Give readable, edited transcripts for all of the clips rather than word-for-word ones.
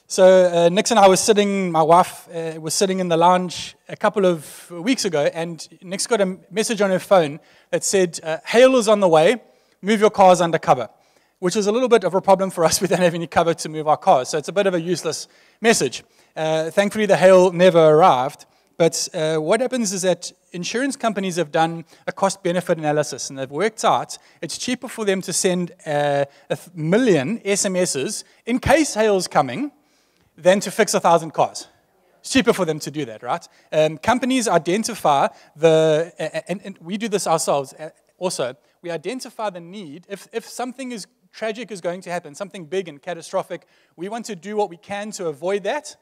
So Nix and I was sitting, my wife was sitting in the lounge a couple of weeks ago, and Nix got a message on her phone that said, hail is on the way, move your cars under cover, which is a little bit of a problem for us. We don't have any cover to move our cars, so it's a bit of a useless message. Thankfully, the hail never arrived, but what happens is that insurance companies have done a cost-benefit analysis, and they've worked out it's cheaper for them to send 1,000,000 SMSs in case hail's coming than to fix 1,000 cars. It's cheaper for them to do that, right? Companies identify and we do this ourselves also, we identify the need. If something is tragic is going to happen, something big and catastrophic, we want to do what we can to avoid that,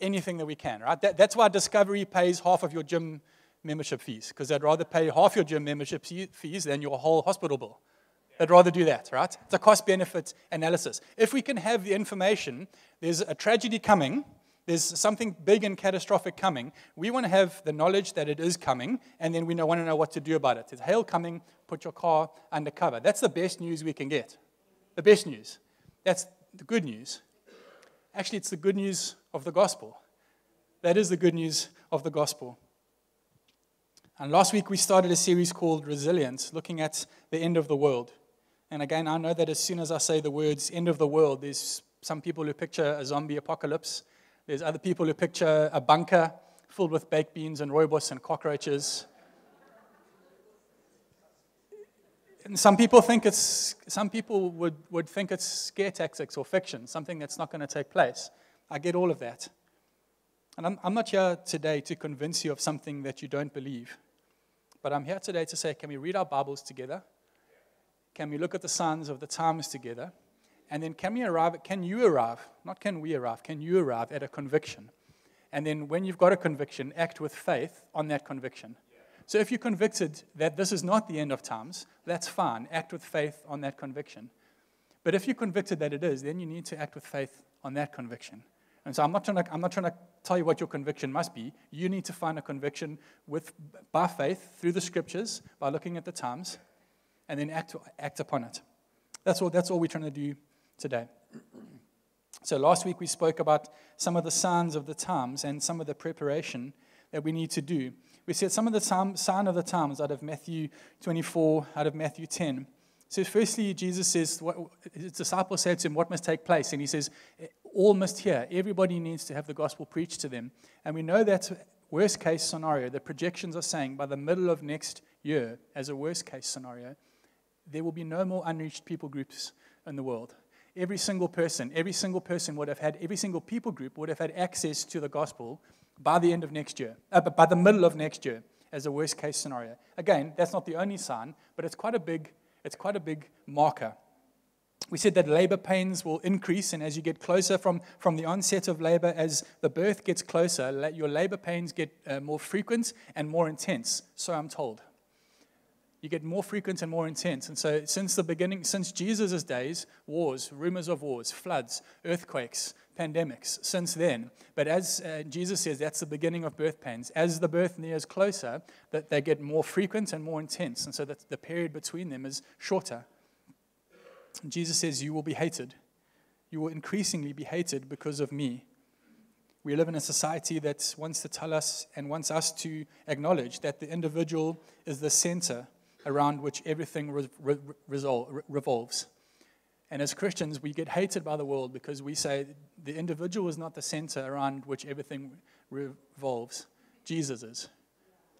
anything that we can, right? That's why Discovery pays half of your gym membership fees, because they'd rather pay half your gym membership fees than your whole hospital bill. They'd rather do that, right? It's a cost-benefit analysis. If we can have the information, there's a tragedy coming, there's something big and catastrophic coming, we want to have the knowledge that it is coming, and then we want to know what to do about it. There's hail coming, put your car under cover. That's the best news we can get. The best news. That's the good news. Actually, it's the good news of the gospel. That is the good news of the gospel. And last week we started a series called Resilience, looking at the end of the world. And again, I know that as soon as I say the words end of the world, there's some people who picture a zombie apocalypse. There's other people who picture a bunker filled with baked beans and rooibos and cockroaches. And some people would think it's scare tactics or fiction, something that's not going to take place. I get all of that. And I'm not here today to convince you of something that you don't believe. But I'm here today to say, can we read our Bibles together? Can we look at the signs of the times together? And then can you arrive at a conviction? And then when you've got a conviction, act with faith on that conviction. So if you're convicted that this is not the end of times, that's fine. Act with faith on that conviction. But if you're convicted that it is, then you need to act with faith on that conviction. And so I'm not trying to tell you what your conviction must be. You need to find a conviction by faith through the scriptures, by looking at the times, and then act upon it. That's all we're trying to do today. So last week we spoke about some of the signs of the times and some of the preparation that we need to do. We said some of the sign of the times out of Matthew 24, out of Matthew 10. So firstly, Jesus says, his disciples said to him, what must take place? And he says, all must hear. Everybody needs to have the gospel preached to them. And we know that worst case scenario, the projections are saying by the middle of next year, as a worst case scenario, there will be no more unreached people groups in the world. Every single people group would have had access to the gospel by the end of next year, by the middle of next year, as a worst case scenario. Again, that's not the only sign, but it's quite a big marker. We said that labor pains will increase, and as you get closer from the onset of labor, as the birth gets closer, your labor pains get more frequent and more intense, so I'm told. You get more frequent and more intense. And so since Jesus' days, wars, rumors of wars, floods, earthquakes, pandemics, since then. But as Jesus says, that's the beginning of birth pains. As the birth nears closer, that they get more frequent and more intense. And so that the period between them is shorter. And Jesus says, you will be hated. You will increasingly be hated because of me. We live in a society that wants to tell us and wants us to acknowledge that the individual is the center around which everything revolves. And as Christians, we get hated by the world because we say the individual is not the center around which everything revolves. Jesus is.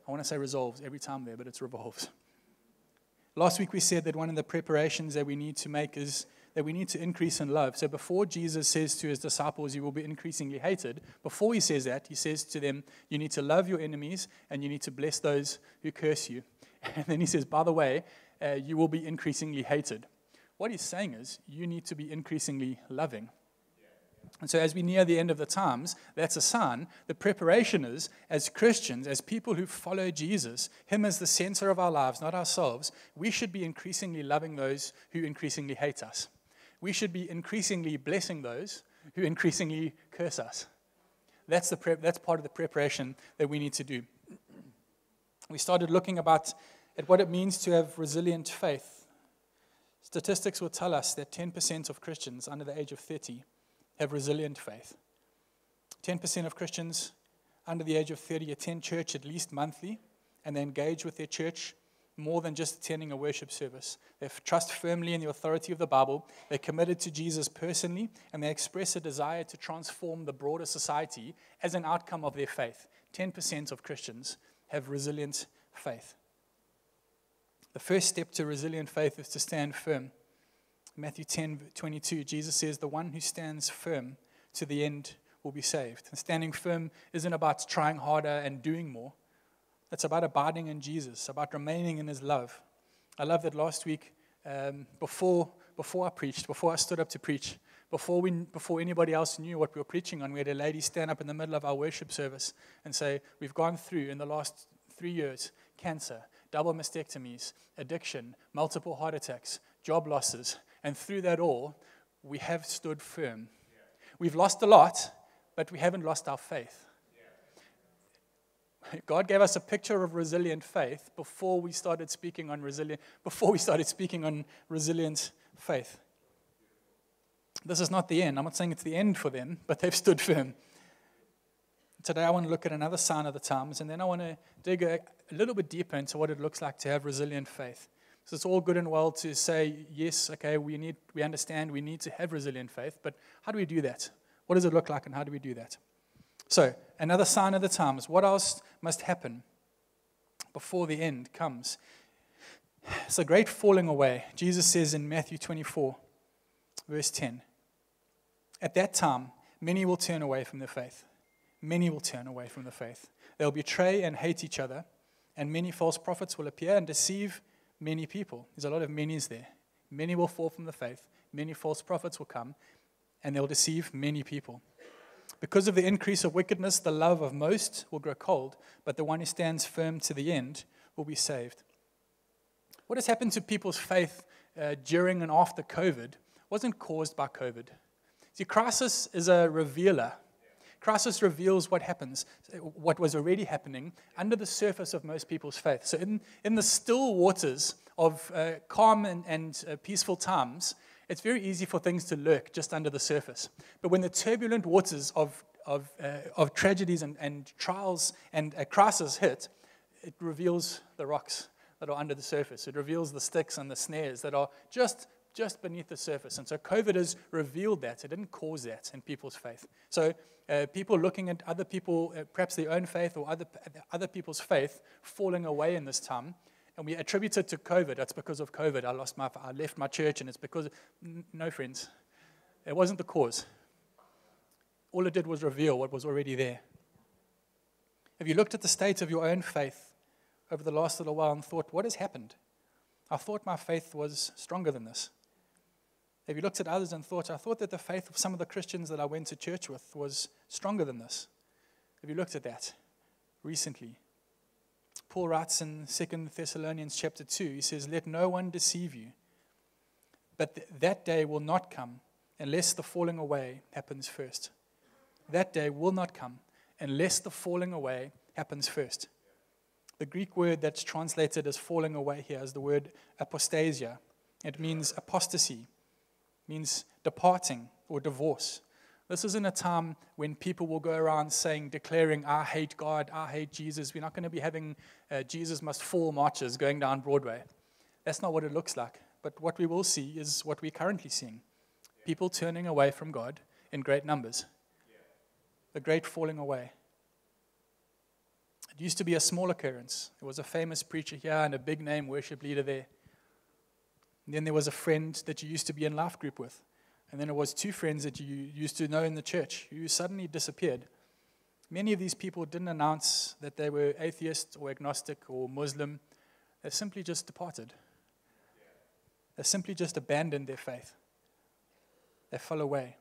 I want to say resolves every time there, but it's revolves. Last week we said that one of the preparations that we need to make is that we need to increase in love. So before Jesus says to his disciples, you will be increasingly hated, before he says that, he says to them, you need to love your enemies and you need to bless those who curse you. And then he says, by the way, you will be increasingly hated. What he's saying is, you need to be increasingly loving. And so as we near the end of the times, that's a sign. The preparation is, as Christians, as people who follow Jesus, him as the center of our lives, not ourselves, we should be increasingly loving those who increasingly hate us. We should be increasingly blessing those who increasingly curse us. That's part of the preparation that we need to do. We started looking at what it means to have resilient faith. Statistics will tell us that 10% of Christians under the age of 30 have resilient faith. 10% of Christians under the age of 30 attend church at least monthly, and they engage with their church more than just attending a worship service. They trust firmly in the authority of the Bible, they're committed to Jesus personally, and they express a desire to transform the broader society as an outcome of their faith. 10% of Christians have resilient faith. The first step to resilient faith is to stand firm. Matthew 10:22, Jesus says, "The one who stands firm to the end will be saved." And standing firm isn't about trying harder and doing more. It's about abiding in Jesus, about remaining in his love. I love that last week, before I stood up to preach, before anybody else knew what we were preaching on, we had a lady stand up in the middle of our worship service and say, "We've gone through in the last 3 years cancer, double mastectomies, addiction, multiple heart attacks, job losses, and through that all, we have stood firm. We've lost a lot, but we haven't lost our faith." God gave us a picture of resilient faith before we started speaking on resilient faith. This is not the end. I'm not saying it's the end for them, but they've stood firm. Today I want to look at another sign of the times, and then I want to dig a little bit deeper into what it looks like to have resilient faith. So it's all good and well to say, yes, okay, we understand we need to have resilient faith, but how do we do that? What does it look like, and how do we do that? So, another sign of the times. What else must happen before the end comes? It's a great falling away. Jesus says in Matthew 24, verse 10, "At that time, many will turn away from the faith. Many will turn away from the faith. They'll betray and hate each other, and many false prophets will appear and deceive many people." There's a lot of many's there. Many will fall from the faith. Many false prophets will come, and they'll deceive many people. "Because of the increase of wickedness, the love of most will grow cold, but the one who stands firm to the end will be saved." What has happened to people's faith during and after COVID wasn't caused by COVID. See, crisis is a revealer. Crisis reveals what happens, what was already happening under the surface of most people's faith. So in the still waters of calm and peaceful times, it's very easy for things to lurk just under the surface. But when the turbulent waters of tragedies and trials and a crisis hit, it reveals the rocks that are under the surface. It reveals the sticks and the snares that are just beneath the surface. And so COVID has revealed that. It didn't cause that in people's faith. So people looking at other people, perhaps their own faith or other people's faith, falling away in this time, and we attribute it to COVID. It's because of COVID. I left my church, and it's because no, friends. It wasn't the cause. All it did was reveal what was already there. Have you looked at the state of your own faith over the last little while and thought, what has happened? I thought my faith was stronger than this. Have you looked at others and thought, I thought that the faith of some of the Christians that I went to church with was stronger than this? Have you looked at that recently? Paul writes in 2 Thessalonians chapter 2, he says, "Let no one deceive you, but that day will not come unless the falling away happens first." That day will not come unless the falling away happens first. The Greek word that's translated as falling away here is the word apostasia. It means apostasy, means departing or divorce. This isn't a time when people will go around declaring, "I hate God, I hate Jesus." We're not going to be having Jesus must fall marches going down Broadway. That's not what it looks like. But what we will see is what we're currently seeing. People turning away from God in great numbers. The great falling away. It used to be a small occurrence. There was a famous preacher here and a big name worship leader there. And then there was a friend that you used to be in life group with. And then it was 2 friends that you used to know in the church who suddenly disappeared. Many of these people didn't announce that they were atheist or agnostic or Muslim. They simply just departed. They simply just abandoned their faith. They fell away.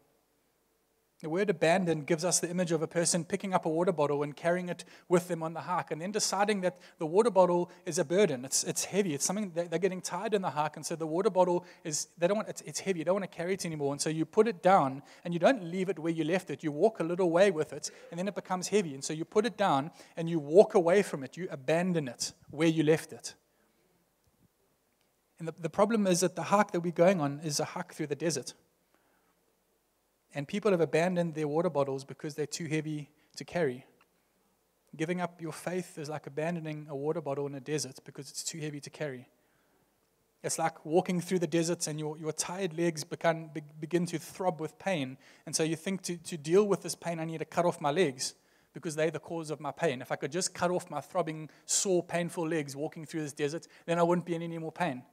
The word abandon gives us the image of a person picking up a water bottle and carrying it with them on the hike, and then deciding that the water bottle is a burden. It's heavy. It's something they're getting tired in the hike, and so the water bottle it's heavy. You don't want to carry it anymore, and so you put it down, and you don't leave it where you left it. You walk a little way with it, and then it becomes heavy, and so you put it down, and you walk away from it. You abandon it where you left it. And the problem is that the hike that we're going on is a hike through the desert. And people have abandoned their water bottles because they're too heavy to carry. Giving up your faith is like abandoning a water bottle in a desert because it's too heavy to carry. It's like walking through the deserts and your tired legs begin to throb with pain. And so you think to deal with this pain, I need to cut off my legs because they're the cause of my pain. If I could just cut off my throbbing, sore, painful legs walking through this desert, then I wouldn't be in any more pain.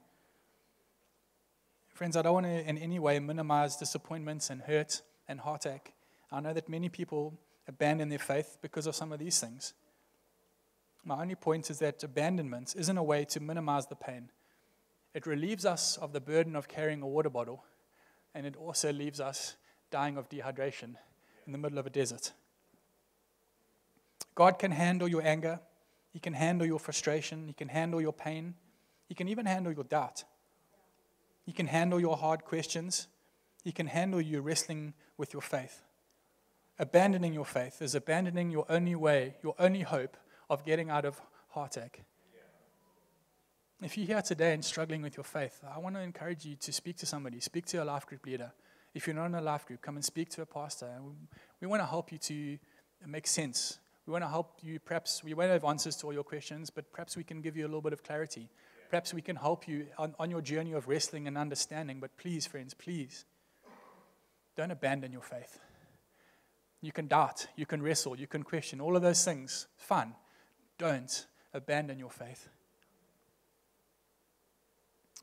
Friends, I don't want to in any way minimize disappointments and hurt and heartache. I know that many people abandon their faith because of some of these things. My only point is that abandonment isn't a way to minimize the pain. It relieves us of the burden of carrying a water bottle, and it also leaves us dying of dehydration in the middle of a desert. God can handle your anger. He can handle your frustration. He can handle your pain. He can even handle your doubt. He can handle your hard questions. He can handle you wrestling with your faith. Abandoning your faith is abandoning your only way, your only hope of getting out of heartache. If you're here today and struggling with your faith, I want to encourage you to speak to somebody. Speak to a life group leader. If you're not in a life group, come and speak to a pastor. We want to help you to make sense. We want to help you. Perhaps we won't have answers to all your questions, but perhaps we can give you a little bit of clarity. Perhaps we can help you on your journey of wrestling and understanding. But please, friends, please, don't abandon your faith. You can doubt, you can wrestle, you can question, all of those things. Fun. Don't abandon your faith.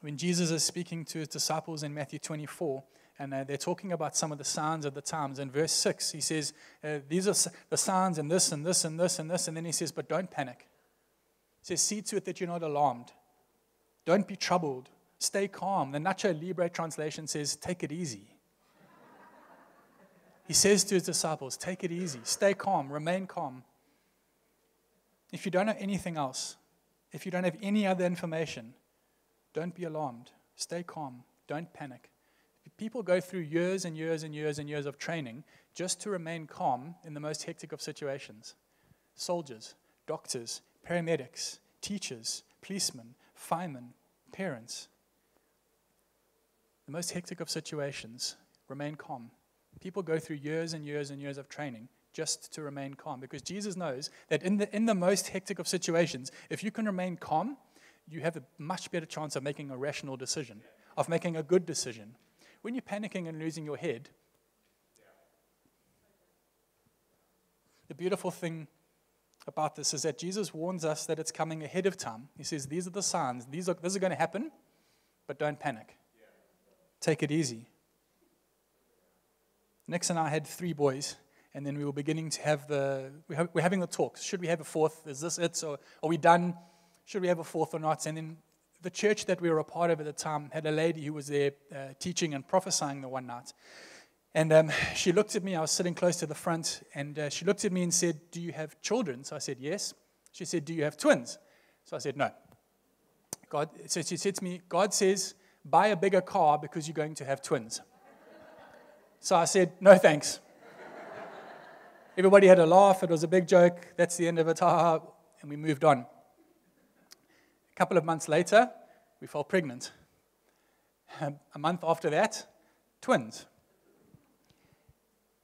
When Jesus is speaking to his disciples in Matthew 24, and they're talking about some of the signs of the times, in verse 6, he says, these are the signs and this and this and this and this, and then he says, but don't panic. He says, see to it that you're not alarmed. Don't be troubled. Stay calm. The Nacho Libre translation says, take it easy. He says to his disciples, take it easy. Stay calm. Remain calm. If you don't know anything else, if you don't have any other information, don't be alarmed. Stay calm. Don't panic. People go through years and years and years and years of training just to remain calm in the most hectic of situations. Soldiers, doctors, paramedics, teachers, policemen, firemen, parents. The most hectic of situations, remain calm. People go through years and years and years of training just to remain calm because Jesus knows that in the most hectic of situations, if you can remain calm, you have a much better chance of making a rational decision, of making a good decision. When you're panicking and losing your head, the beautiful thing about this is that Jesus warns us that it's coming ahead of time. He says, these are the signs. This is going to happen, but don't panic. Take it easy. Nix and I had 3 boys, and then we were beginning to have we're having the talks. Should we have a 4th? Is this it? So are we done? Should we have a 4th or not? And then the church that we were a part of at the time had a lady who was there teaching and prophesying the one night. And she looked at me. I was sitting close to the front, and she looked at me and said, do you have children? So I said, yes. She said, do you have twins? So I said, no. So she said to me, God says, buy a bigger car because you're going to have twins. So I said, no thanks. Everybody had a laugh. It was a big joke. That's the end of it. And we moved on. A couple of months later, we fell pregnant. A month after that, twins.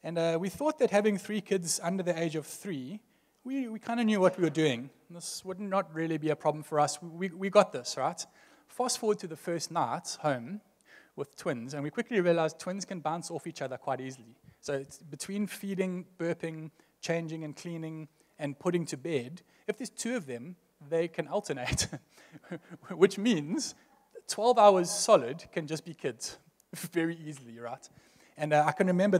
And we thought that having 3 kids under the age of 3, we kind of knew what we were doing. This would not really be a problem for us. We got this, right? Fast forward to the first night home with twins, and we quickly realized twins can bounce off each other quite easily. So it's between feeding, burping, changing and cleaning, and putting to bed, if there's 2 of them, they can alternate, which means 12 hours solid can just be kids very easily, right? And I can remember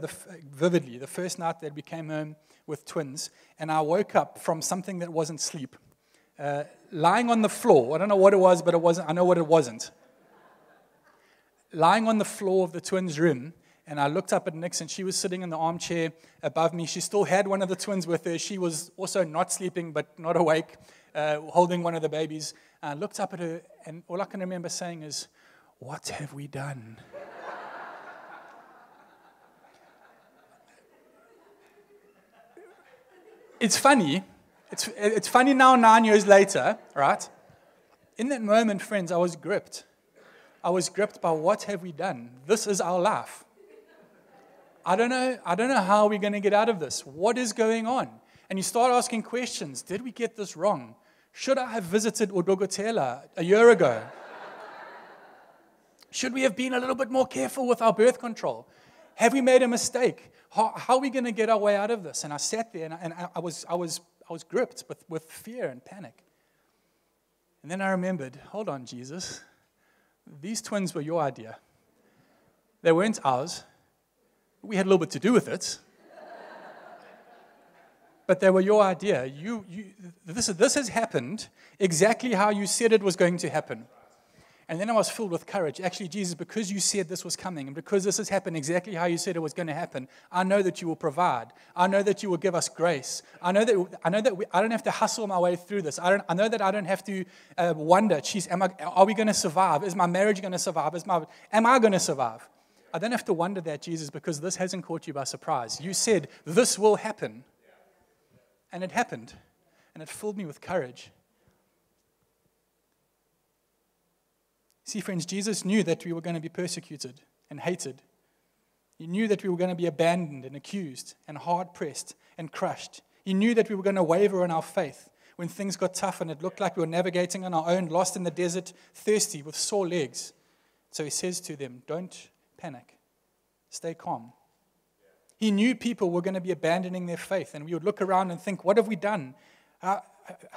vividly the first night that we came home with twins, and I woke up from something that wasn't sleep, lying on the floor. I don't know what it was, but it wasn't. I know what it wasn't. Lying on the floor of the twins' room, and I looked up at Nix, and she was sitting in the armchair above me. She still had one of the twins with her. She was also not sleeping, but not awake, holding one of the babies. I looked up at her, and all I can remember saying is, "What have we done?" It's funny. It's funny now, 9 years later, right? In that moment, friends, I was gripped. I was gripped by what have we done? This is our life. I don't know how we're going to get out of this. What is going on? And you start asking questions. Did we get this wrong? Should I have visited Udogotela a year ago? Should we have been a little bit more careful with our birth control? Have we made a mistake? How are we going to get our way out of this? And I sat there and I was gripped with fear and panic. And then I remembered, hold on, Jesus. These twins were your idea. They weren't ours. We had a little bit to do with it. But they were your idea. This has happened exactly how you said it was going to happen. And then I was filled with courage. Actually, Jesus, because you said this was coming, and because this has happened exactly how you said it was going to happen, I know that you will provide. I know that you will give us grace. I know that I don't have to hustle my way through this. I know that I don't have to wonder, geez, are we going to survive? Is my marriage going to survive? Am I going to survive? I don't have to wonder that, Jesus, because this hasn't caught you by surprise. You said this will happen. And it happened. And it filled me with courage. See, friends, Jesus knew that we were going to be persecuted and hated. He knew that we were going to be abandoned and accused and hard-pressed and crushed. He knew that we were going to waver in our faith when things got tough and it looked like we were navigating on our own, lost in the desert, thirsty, with sore legs. So he says to them, don't panic. Stay calm. He knew people were going to be abandoning their faith, and we would look around and think, what have we done? How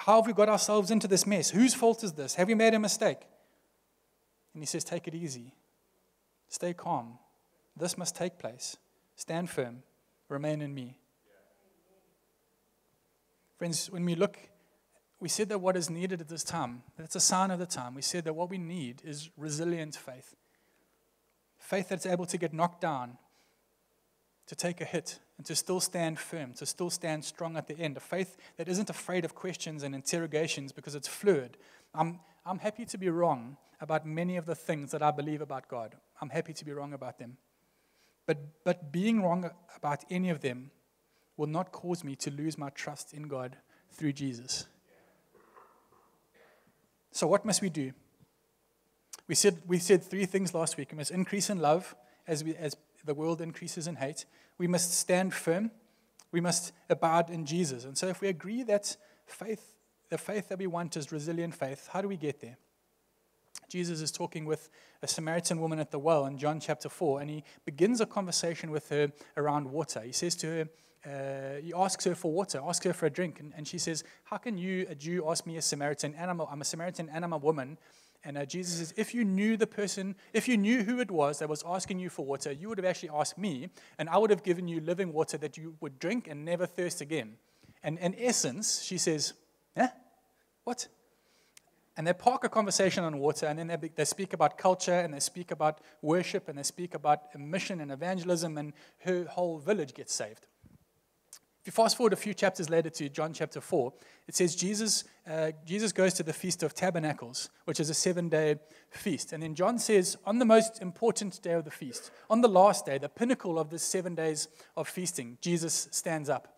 have we got ourselves into this mess? Whose fault is this? Have we made a mistake? And he says, take it easy. Stay calm. This must take place. Stand firm. Remain in me. Friends, when we look, we said that what is needed at this time, that's a sign of the time. We said that what we need is resilient faith. Faith that's able to get knocked down, to take a hit, and to still stand firm, to still stand strong at the end. A faith that isn't afraid of questions and interrogations because it's fluid. I'm happy to be wrong about many of the things that I believe about God. I'm happy to be wrong about them. But being wrong about any of them will not cause me to lose my trust in God through Jesus. So what must we do? We said three things last week. We must increase in love as the world increases in hate. We must stand firm. We must abide in Jesus. And so if we agree that the faith that we want is resilient faith, how do we get there? Jesus is talking with a Samaritan woman at the well in John chapter 4, and he begins a conversation with her around water. He says to her, he asks her for water, asks her for a drink, and she says, how can you, a Jew, ask me a Samaritan animal? I'm a Samaritan and I'm a woman. And Jesus says, if you knew who it was that was asking you for water, you would have actually asked me, and I would have given you living water that you would drink and never thirst again. And in essence, she says, what? And they park a conversation on water, and then they speak about culture, and they speak about worship, and they speak about mission and evangelism, and her whole village gets saved. If you fast forward a few chapters later to John chapter 4, it says Jesus goes to the Feast of Tabernacles, which is a 7-day feast. And then John says, on the most important day of the feast, on the last day, the pinnacle of this 7 days of feasting, Jesus stands up.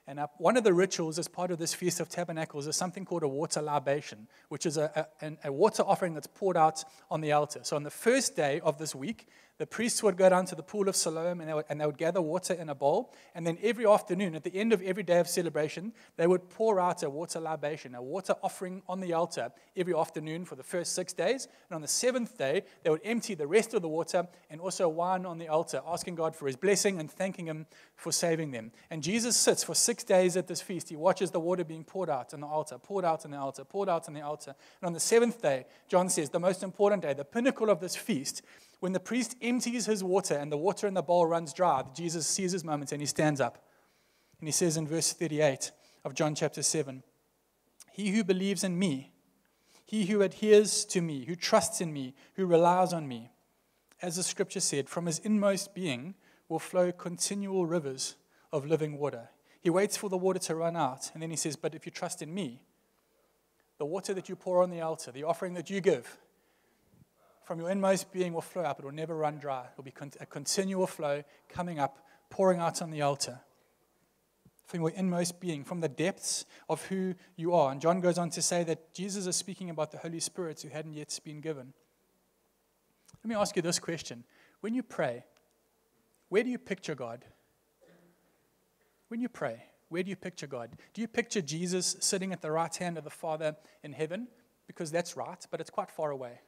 And one of the rituals as part of this Feast of Tabernacles is something called a water libation, which is a water offering that's poured out on the altar. So on the first day of this week, the priests would go down to the pool of Siloam, and they would gather water in a bowl. And then every afternoon, at the end of every day of celebration, they would pour out a water libation, a water offering on the altar every afternoon for the first 6 days. And on the 7th day, they would empty the rest of the water and also wine on the altar, asking God for his blessing and thanking him for saving them. And Jesus sits for 6 days at this feast. He watches the water being poured out on the altar, poured out on the altar, poured out on the altar. And on the 7th day, John says, the most important day, the pinnacle of this feast, when the priest empties his water and the water in the bowl runs dry, Jesus sees his moment and he stands up. And he says in verse 38 of John chapter 7, he who believes in me, he who adheres to me, who trusts in me, who relies on me, as the scripture said, from his inmost being will flow continual rivers of living water. He waits for the water to run out, and then he says, but if you trust in me, the water that you pour on the altar, the offering that you give, from your inmost being will flow up. It will never run dry. It will be a continual flow coming up, pouring out on the altar. From your inmost being, from the depths of who you are. And John goes on to say that Jesus is speaking about the Holy Spirit who hadn't yet been given. Let me ask you this question. When you pray, where do you picture God? When you pray, where do you picture God? Do you picture Jesus sitting at the right hand of the Father in heaven? Because that's right, but it's quite far away.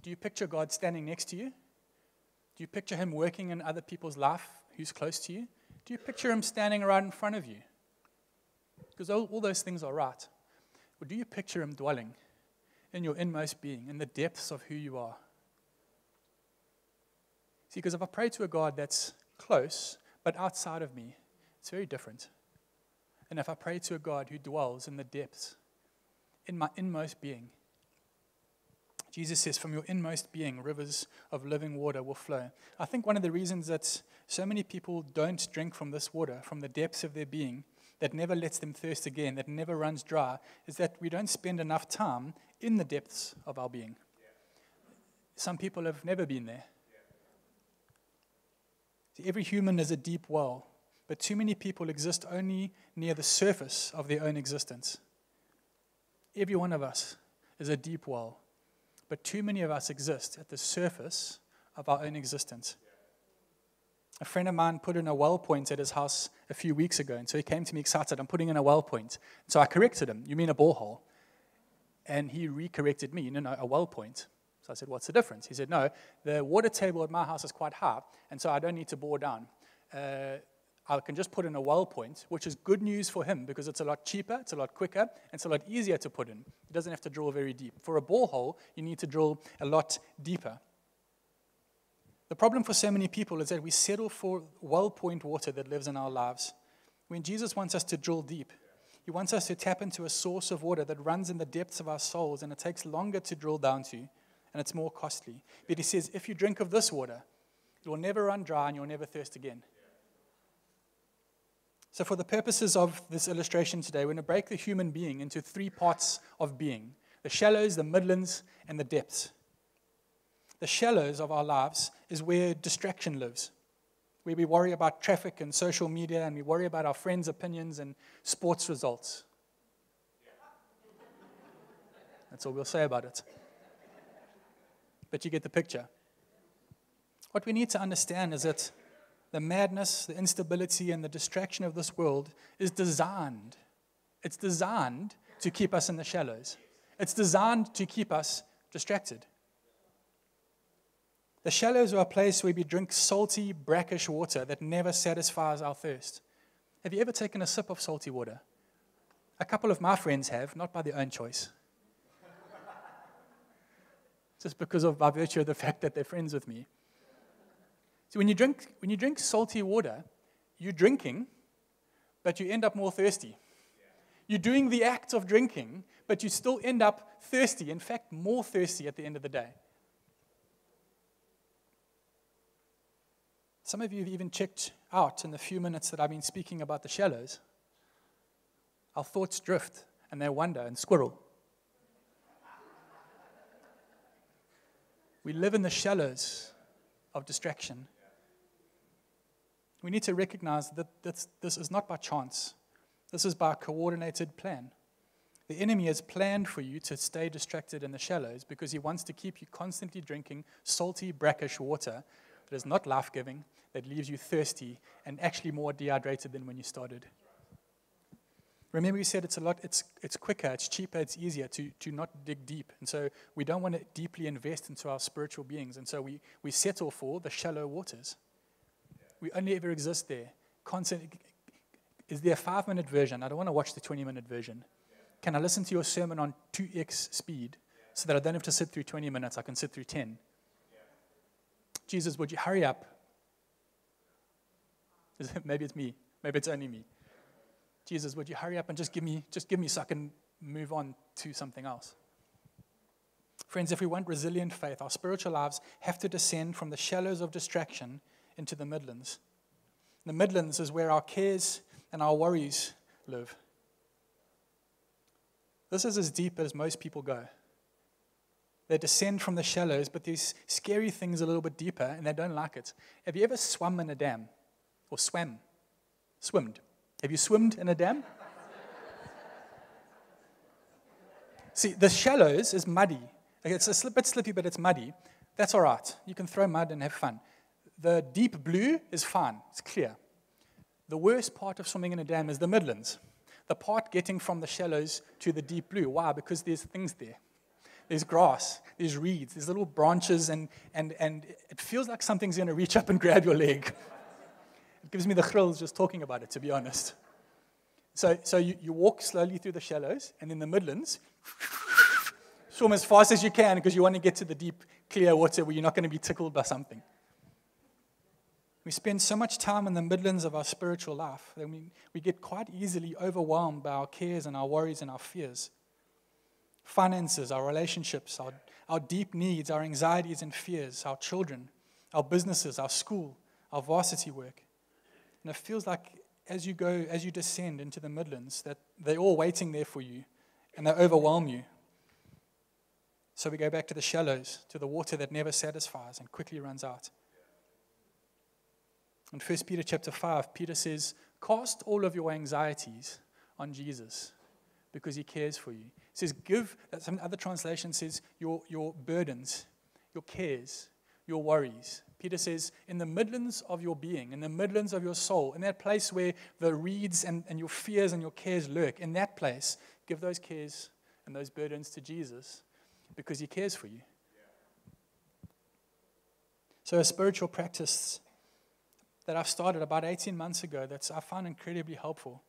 Do you picture God standing next to you? Do you picture him working in other people's life who's close to you? Do you picture him standing right in front of you? Because all those things are right. Or do you picture him dwelling in your inmost being, in the depths of who you are? See, because if I pray to a God that's close, but outside of me, it's very different. And if I pray to a God who dwells in the depths, in my inmost being, Jesus says, from your inmost being, rivers of living water will flow. I think one of the reasons that so many people don't drink from this water, from the depths of their being, that never lets them thirst again, that never runs dry, is that we don't spend enough time in the depths of our being. Some people have never been there. See, every human is a deep well, but too many people exist only near the surface of their own existence. Every one of us is a deep well, but too many of us exist at the surface of our own existence. A friend of mine put in a well point at his house a few weeks ago, and so he came to me excited, I'm putting in a well point. So I corrected him, you mean a borehole? And he re-corrected me, no, a well point. So I said, what's the difference? He said, no, the water table at my house is quite high, and so I don't need to bore down. I can just put in a well point, which is good news for him because it's a lot cheaper, it's a lot quicker, and it's a lot easier to put in. He doesn't have to drill very deep. For a borehole, you need to drill a lot deeper. The problem for so many people is that we settle for well point water that lives in our lives. When Jesus wants us to drill deep, he wants us to tap into a source of water that runs in the depths of our souls, and it takes longer to drill down to, and it's more costly. But he says, if you drink of this water, it will never run dry and you'll never thirst again. So for the purposes of this illustration today, we're going to break the human being into three parts of being: the shallows, the midlands, and the depths. The shallows of our lives is where distraction lives, where we worry about traffic and social media, and we worry about our friends' opinions and sports results. That's all we'll say about it. But you get the picture. What we need to understand is that the madness, the instability, and the distraction of this world is designed. It's designed to keep us in the shallows. It's designed to keep us distracted. The shallows are a place where we drink salty, brackish water that never satisfies our thirst. Have you ever taken a sip of salty water? A couple of my friends have, not by their own choice. Just by virtue of the fact that they're friends with me. So when you drink salty water, you're drinking, but you end up more thirsty. You're doing the act of drinking, but you still end up thirsty, in fact, more thirsty at the end of the day. Some of you have even checked out in the few minutes that I've been speaking about the shallows. Our thoughts drift, and they wander and squirrel. We live in the shallows of distraction. We need to recognize that this is not by chance. This is by a coordinated plan. The enemy has planned for you to stay distracted in the shallows because he wants to keep you constantly drinking salty, brackish water that is not life-giving, that leaves you thirsty and actually more dehydrated than when you started. Remember we said it's quicker, it's cheaper, it's easier to not dig deep. And so we don't want to deeply invest into our spiritual beings. And so we settle for the shallow waters. We only ever exist there. Is there a 5-minute version? I don't want to watch the 20-minute version. Can I listen to your sermon on 2x speed so that I don't have to sit through 20 minutes, I can sit through 10? Jesus, would you hurry up? Maybe it's me. Maybe it's only me. Jesus, would you hurry up and just give me so I can move on to something else? Friends, if we want resilient faith, our spiritual lives have to descend from the shallows of distraction into the midlands. The midlands is where our cares and our worries live. This is as deep as most people go. They descend from the shallows, but there's scary things a little bit deeper, and they don't like it. Have you ever swum in a dam? Or swam? Swimmed? Have you swimmed in a dam? See, the shallows is muddy. It's a bit slippy, but it's muddy. That's all right. You can throw mud and have fun. The deep blue is fine. It's clear. The worst part of swimming in a dam is the Midlands. The part getting from the shallows to the deep blue. Why? Because there's things there. There's grass, there's reeds, there's little branches, and it feels like something's going to reach up and grab your leg. It gives me the thrills just talking about it, to be honest. So you walk slowly through the shallows, and in the Midlands, swim as fast as you can because you want to get to the deep, clear water where you're not going to be tickled by something. We spend so much time in the Midlands of our spiritual life that we get quite easily overwhelmed by our cares and our worries and our fears. Finances, our relationships, our deep needs, our anxieties and fears, our children, our businesses, our school, our varsity work. And it feels like as you descend into the Midlands, that they're all waiting there for you and they overwhelm you. So we go back to the shallows, to the water that never satisfies and quickly runs out. In 1 Peter chapter 5, Peter says, cast all of your anxieties on Jesus because he cares for you. He says, some other translation says, your burdens, your cares, your worries. Peter says, in the Midlands of your being, in the Midlands of your soul, in that place where the reeds and your fears and your cares lurk, in that place, give those cares and those burdens to Jesus because he cares for you. So a spiritual practice that I've started about 18 months ago that I found incredibly helpful.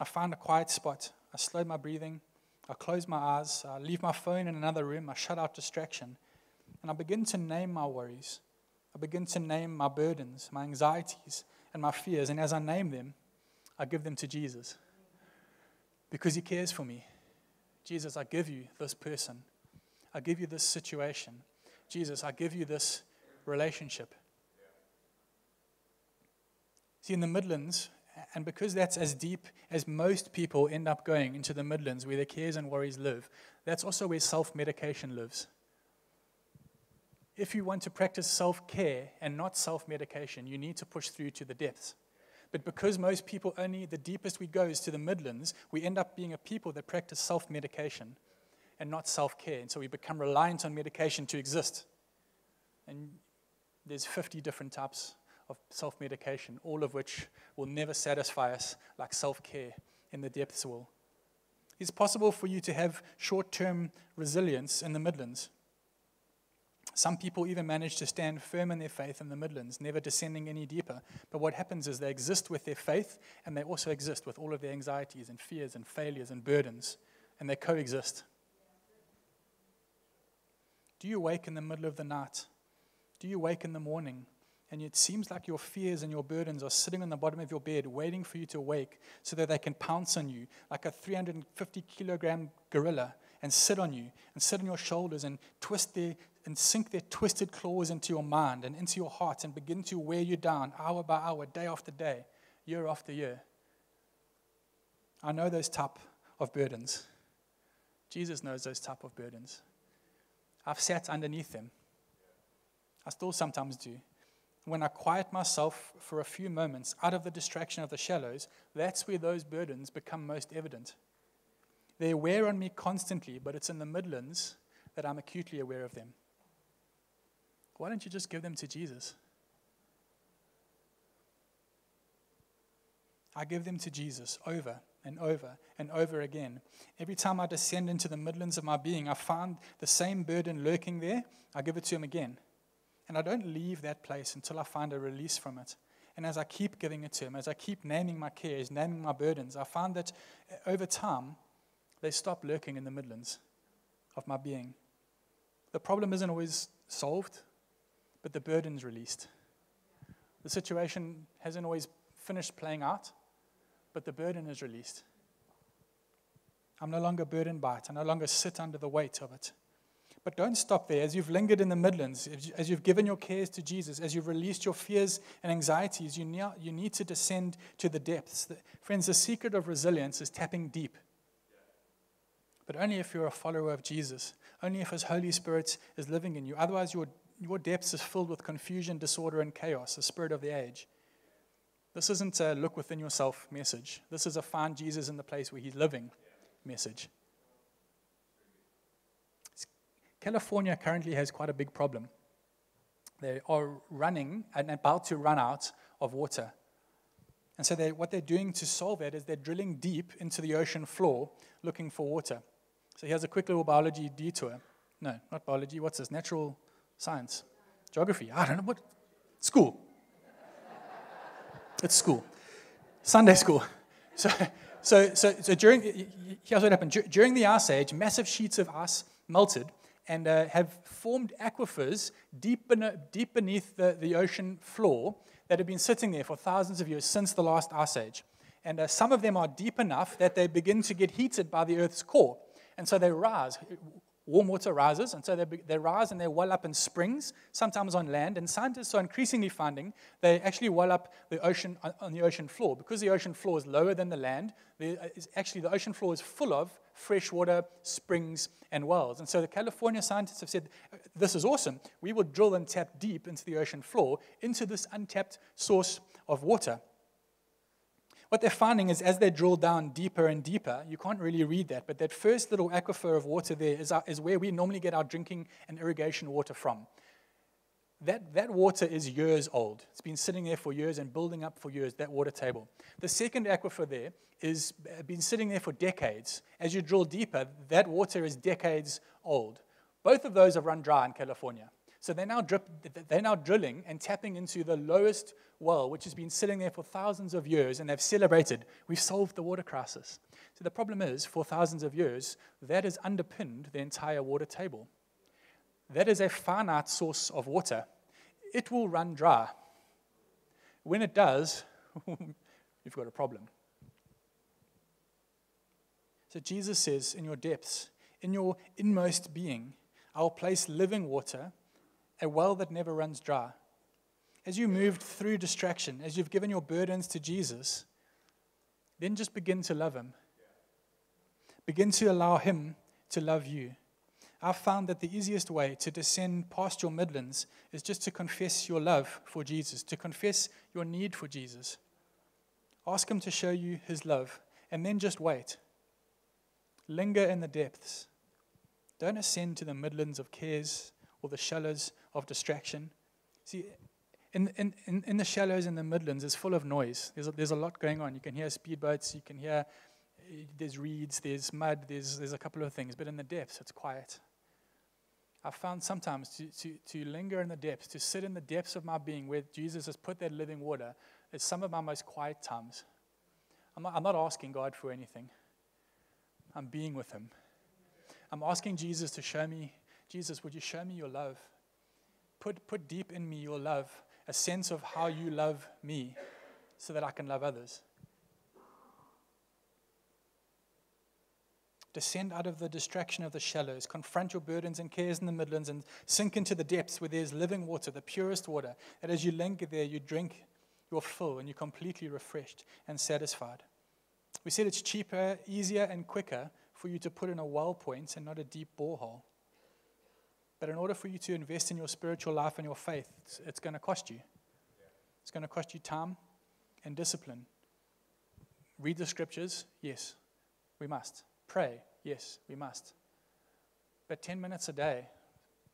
I found a quiet spot. I slowed my breathing. I close my eyes. I leave my phone in another room. I shut out distraction. And I begin to name my worries. I begin to name my burdens, my anxieties, and my fears. And as I name them, I give them to Jesus because he cares for me. Jesus, I give you this person. I give you this situation. Jesus, I give you this relationship. See, in the Midlands, and because that's as deep as most people end up going into the Midlands where their cares and worries live, that's also where self-medication lives. If you want to practice self-care and not self-medication, you need to push through to the depths. But because most people only, the deepest we go is to the Midlands, we end up being a people that practice self-medication and not self-care. And so we become reliant on medication to exist. And there's 50 different types of self-medication, all of which will never satisfy us like self-care in the depths will. It's possible for you to have short-term resilience in the Midlands. Some people even manage to stand firm in their faith in the Midlands, never descending any deeper. But what happens is they exist with their faith, and they also exist with all of their anxieties and fears and failures and burdens, and they coexist. Do you wake in the middle of the night? Do you wake in the morning? And it seems like your fears and your burdens are sitting on the bottom of your bed waiting for you to wake so that they can pounce on you like a 350-kilogram gorilla and sit on you and sit on your shoulders and sink their twisted claws into your mind and into your heart and begin to wear you down hour by hour, day after day, year after year. I know those type of burdens. Jesus knows those type of burdens. I've sat underneath them. I still sometimes do. When I quiet myself for a few moments out of the distraction of the shallows, that's where those burdens become most evident. They wear on me constantly, but it's in the Midlands that I'm acutely aware of them. Why don't you just give them to Jesus? I give them to Jesus over and over and over again. Every time I descend into the Midlands of my being, I find the same burden lurking there. I give it to him again. And I don't leave that place until I find a release from it. And as I keep giving it to him, as I keep naming my cares, naming my burdens, I find that over time, they stop lurking in the Midlands of my being. The problem isn't always solved, but the burden's released. The situation hasn't always finished playing out, but the burden is released. I'm no longer burdened by it. I no longer sit under the weight of it. But don't stop there. As you've lingered in the Midlands, as you've given your cares to Jesus, as you've released your fears and anxieties, you need to descend to the depths. Friends, the secret of resilience is tapping deep. But only if you're a follower of Jesus, only if his Holy Spirit is living in you. Otherwise, your depths is filled with confusion, disorder, and chaos, the spirit of the age. This isn't a look within yourself message. This is a find Jesus in the place where he's living message. California currently has quite a big problem. They are running and about to run out of water. And so what they're doing to solve that is they're drilling deep into the ocean floor looking for water. So here's a quick little biology detour. No, not biology. What's this? Natural science. Geography. I don't know what. School. It's school. Sunday school. So here's what happened. During the Ice Age, massive sheets of ice melted and have formed aquifers deep beneath the ocean floor that have been sitting there for thousands of years since the last Ice Age. And some of them are deep enough that they begin to get heated by the Earth's core. And so they rise. Warm water rises, and so they rise and they well up in springs, sometimes on land. And scientists are increasingly finding they actually well up the ocean on the ocean floor. Because the ocean floor is lower than the land, the ocean floor is full of fresh water, springs, and wells. And so the California scientists have said, this is awesome. We will drill and tap deep into the ocean floor, into this untapped source of water. What they're finding is as they drill down deeper and deeper, you can't really read that, but that first little aquifer of water there is where we normally get our drinking and irrigation water from. That water is years old. It's been sitting there for years and building up for years, that water table. The second aquifer there is been sitting there for decades. As you drill deeper, that water is decades old. Both of those have run dry in California. So they're now drilling and tapping into the lowest well, which has been sitting there for thousands of years, and they've celebrated, we've solved the water crisis. So the problem is, for thousands of years, that has underpinned the entire water table. That is a finite source of water. It will run dry. When it does, you've got a problem. So Jesus says, in your depths, in your inmost being, I will place living water, a well that never runs dry. As you moved through distraction, as you've given your burdens to Jesus, then just begin to love him. Begin to allow him to love you. I've found that the easiest way to descend past your midlands is just to confess your love for Jesus, to confess your need for Jesus. Ask him to show you his love, and then just wait. Linger in the depths. Don't ascend to the midlands of cares or the shallows of distraction. See, in the shallows and the midlands is full of noise. There's a lot going on. You can hear speedboats, you can hear, there's reeds, there's mud, there's a couple of things. But in the depths, it's quiet. I've found sometimes to linger in the depths, to sit in the depths of my being where Jesus has put that living water, is some of my most quiet times. I'm not asking God for anything. I'm being with him. I'm asking Jesus to show me, Jesus, would you show me your love? Put deep in me your love, a sense of how you love me so that I can love others. Descend out of the distraction of the shallows. Confront your burdens and cares in the midlands and sink into the depths where there's living water, the purest water. And as you linger there, you drink your fill and you're completely refreshed and satisfied. We said it's cheaper, easier, and quicker for you to put in a well point and not a deep borehole. But in order for you to invest in your spiritual life and your faith, it's going to cost you. It's going to cost you time and discipline. Read the scriptures, yes, we must. Pray, yes, we must. But 10 minutes a day,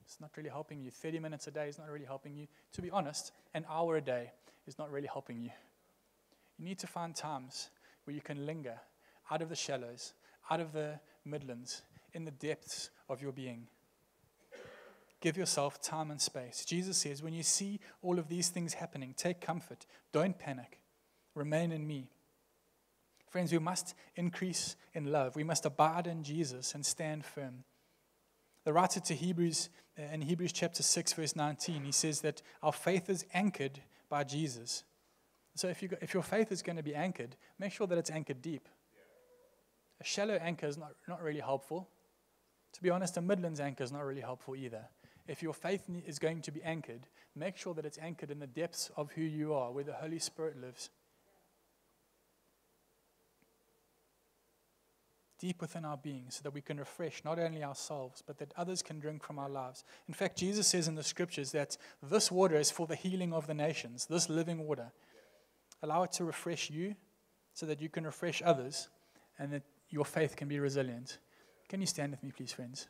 it's not really helping you. 30 minutes a day is not really helping you. To be honest, an hour a day is not really helping you. You need to find times where you can linger out of the shallows, out of the midlands, in the depths of your being. Give yourself time and space. Jesus says, when you see all of these things happening, take comfort. Don't panic. Remain in me. Friends, we must increase in love. We must abide in Jesus and stand firm. The writer to Hebrews, in Hebrews chapter 6, verse 19, he says that our faith is anchored by Jesus. So if your faith is going to be anchored, make sure that it's anchored deep. A shallow anchor is not really helpful. To be honest, a midlands anchor is not really helpful either. If your faith is going to be anchored, make sure that it's anchored in the depths of who you are, where the Holy Spirit lives. Deep within our being, so that we can refresh not only ourselves, but that others can drink from our lives. In fact, Jesus says in the scriptures that this water is for the healing of the nations, this living water. Allow it to refresh you, so that you can refresh others, and that your faith can be resilient. Can you stand with me, please, friends?